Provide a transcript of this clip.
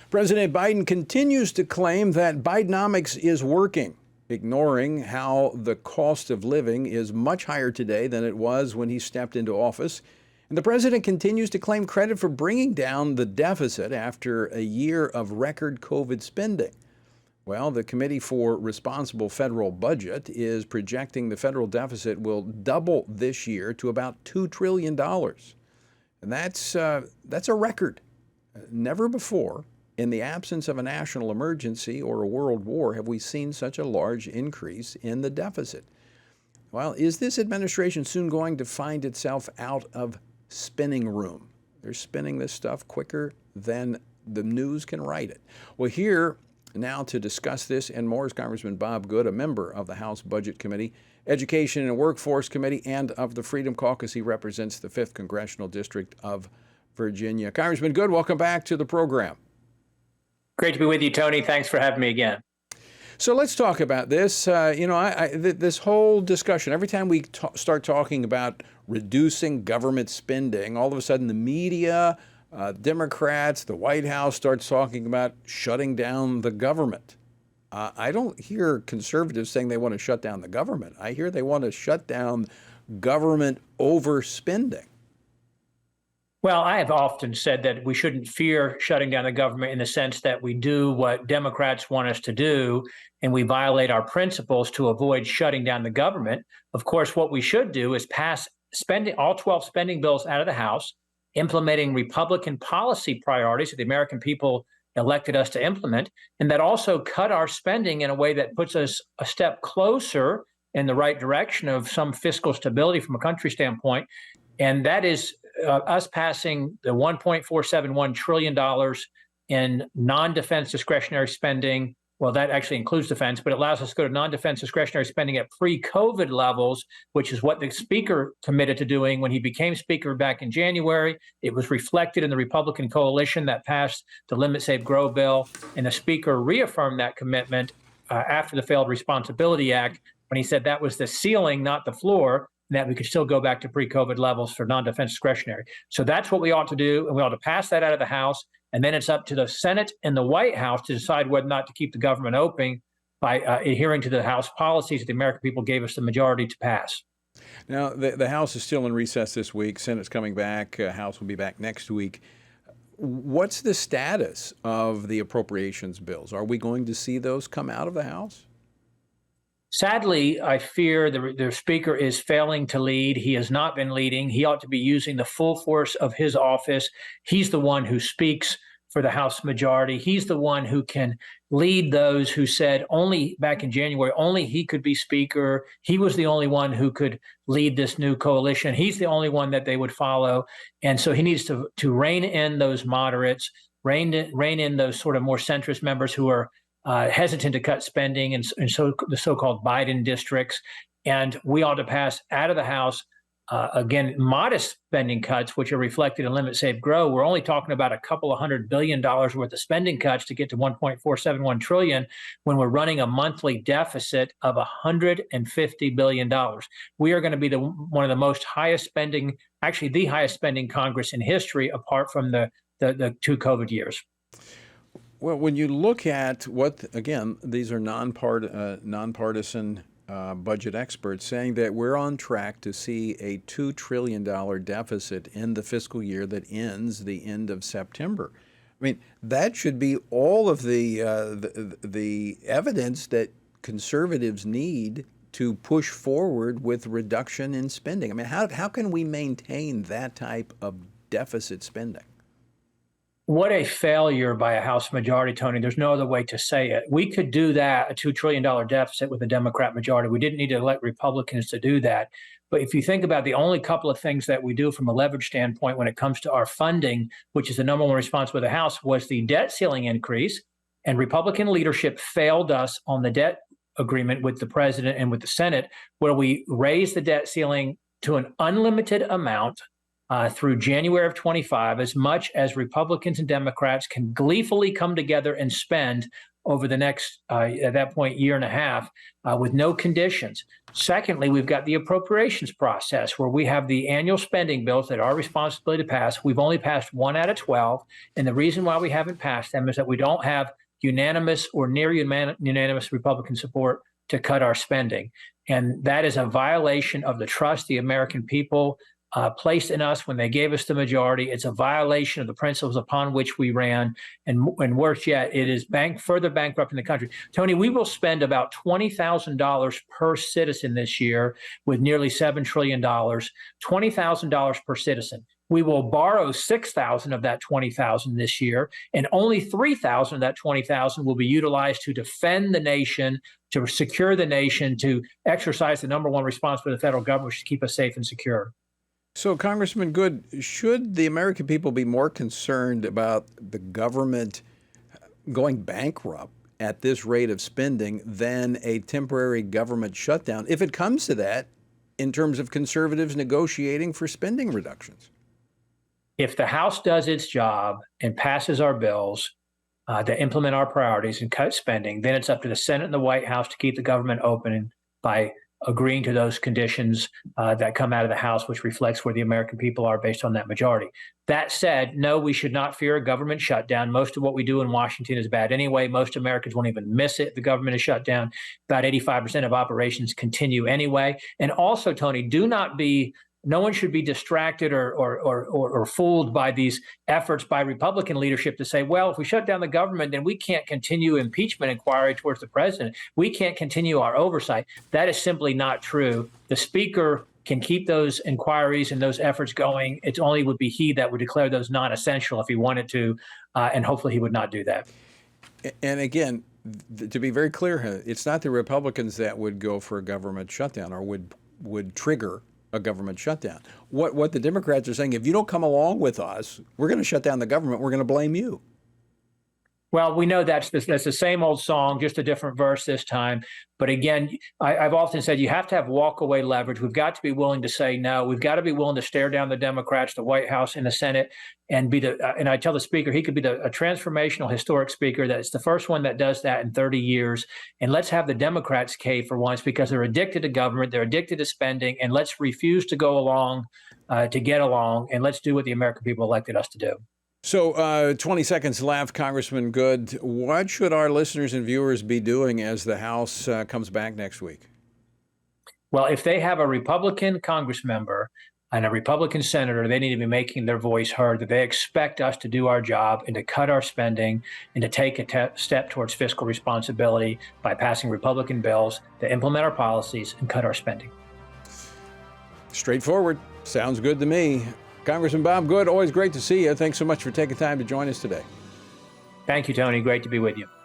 President Biden continues to claim that Bidenomics is working, ignoring how the cost of living is much higher today than it was when he stepped into office. And the president continues to claim credit for bringing down the deficit after a year of record COVID spending. Well, the Committee for Responsible Federal Budget is projecting the federal deficit will double this year to about $2 trillion. And that's a record. Never before, in the absence of a national emergency or a world war, have we seen such a large increase in the deficit. Well, is this administration soon going to find itself out of spinning room? They're spinning this stuff quicker than the news can write it. Well, here now to discuss this and more is Congressman Bob Good, a member of the House Budget Committee, Education and Workforce Committee, and of the Freedom Caucus. He represents the 5th Congressional District of Virginia. Congressman Good, welcome back to the program. Great to be with you, Tony. Thanks for having me again. So let's talk about this. This whole discussion, every time we start talking about reducing government spending, all of a sudden the media, Democrats, the White House starts talking about shutting down the government. I don't hear conservatives saying they want to shut down the government. I hear they want to shut down government overspending. Well, I have often said that we shouldn't fear shutting down the government in the sense that we do what Democrats want us to do, and we violate our principles to avoid shutting down the government. Of course, what we should do is pass all 12 spending bills out of the House, implementing Republican policy priorities that the American people elected us to implement, and that also cut our spending in a way that puts us a step closer in the right direction of some fiscal stability from a country standpoint. And that is us passing the $1.471 trillion in non-defense discretionary spending. Well, that actually includes defense, but it allows us to go to non-defense discretionary spending at pre-COVID levels, which is what the Speaker committed to doing when he became Speaker back in January. It was reflected in the Republican coalition that passed the Limit, Save, Grow bill, and the Speaker reaffirmed that commitment after the failed Responsibility Act when he said that was the ceiling, not the floor, and that we could still go back to pre-COVID levels for non-defense discretionary. So that's what we ought to do, and we ought to pass that out of the House, and then it's up to the Senate and the White House to decide whether or not to keep the government open by adhering to the House policies that the American people gave us the majority to pass. Now, the House is still in recess this week. Senate's coming back. House will be back next week. What's the status of the appropriations bills? Are we going to see those come out of the House? Sadly, I fear the Speaker is failing to lead. He has not been leading. He ought to be using the full force of his office. He's the one who speaks for the House majority. He's the one who can lead those who said only back in January, only he could be Speaker. He was the only one who could lead this new coalition. He's the only one that they would follow. And so he needs to rein in those moderates, rein in those sort of more centrist members who are hesitant to cut spending and so the so-called Biden districts. And we ought to pass out of the House, again, modest spending cuts, which are reflected in Limit, Save, Grow. We're only talking about a couple of $100 billion worth of spending cuts to get to $1.471 trillion when we're running a monthly deficit of $150 billion. We are going to be one of the most highest spending, actually the highest spending Congress in history, apart from the 2 COVID years. Well, when you look at what, again, these are nonpartisan budget experts saying that we're on track to see a $2 trillion deficit in the fiscal year that ends the end of September. I mean, that should be all of the evidence that conservatives need to push forward with reduction in spending. I mean, how can we maintain that type of deficit spending? What a failure by a House majority, Tony. There's no other way to say it. We could do that, a $2 trillion deficit with a Democrat majority. We didn't need to elect Republicans to do that. But if you think about the only couple of things that we do from a leverage standpoint when it comes to our funding, which is the number one responsibility of the House, was the debt ceiling increase. And Republican leadership failed us on the debt agreement with the president and with the Senate, where we raised the debt ceiling to an unlimited amount through January of 25, as much as Republicans and Democrats can gleefully come together and spend over the next, at that point, year and a half with no conditions. Secondly, we've got the appropriations process where we have the annual spending bills that are our responsibility to pass. We've only passed 1 out of 12. And the reason why we haven't passed them is that we don't have unanimous or near unanimous Republican support to cut our spending. And that is a violation of the trust the American people placed in us when they gave us the majority. It's a violation of the principles upon which we ran. And worse yet, it is further bankrupting the country. Tony, we will spend about $20,000 per citizen this year with nearly $7 trillion, $20,000 per citizen. We will borrow 6,000 of that 20,000 this year, and only 3,000 of that 20,000 will be utilized to defend the nation, to secure the nation, to exercise the number one responsibility of the federal government, which is to keep us safe and secure. So, Congressman Good, should the American people be more concerned about the government going bankrupt at this rate of spending than a temporary government shutdown, if it comes to that, in terms of conservatives negotiating for spending reductions? If the House does its job and passes our bills that implement our priorities and cut spending, then it's up to the Senate and the White House to keep the government open by agreeing to those conditions that come out of the House, which reflects where the American people are based on that majority. That said, no, we should not fear a government shutdown. Most of what we do in Washington is bad anyway. Most Americans won't even miss it. The government is shut down. About 85% of operations continue anyway. And also, Tony, no one should be distracted or fooled by these efforts by Republican leadership to say, well, if we shut down the government, then we can't continue impeachment inquiry towards the president. We can't continue our oversight. That is simply not true. The Speaker can keep those inquiries and those efforts going. It only would be he that would declare those non-essential if he wanted to, and hopefully he would not do that. And again, to be very clear, it's not the Republicans that would go for a government shutdown or would trigger a government shutdown. What the Democrats are saying, if you don't come along with us, we're going to shut down the government. We're going to blame you. Well, we know that's the same old song, just a different verse this time. But again, I've often said you have to have walk-away leverage. We've got to be willing to say no. We've got to be willing to stare down the Democrats, the White House, and the Senate, and and I tell the Speaker he could be a transformational, historic Speaker. That's the first one that does that in 30 years. And let's have the Democrats cave for once because they're addicted to government, they're addicted to spending, and let's refuse to go along to get along, and let's do what the American people elected us to do. So 20 seconds left, Congressman Good. What should our listeners and viewers be doing as the House comes back next week? Well, if they have a Republican Congress member and a Republican senator, they need to be making their voice heard, that they expect us to do our job and to cut our spending and to take a step towards fiscal responsibility by passing Republican bills to implement our policies and cut our spending. Straightforward. Sounds good to me. Congressman Bob Good, always great to see you. Thanks so much for taking time to join us today. Thank you, Tony. Great to be with you.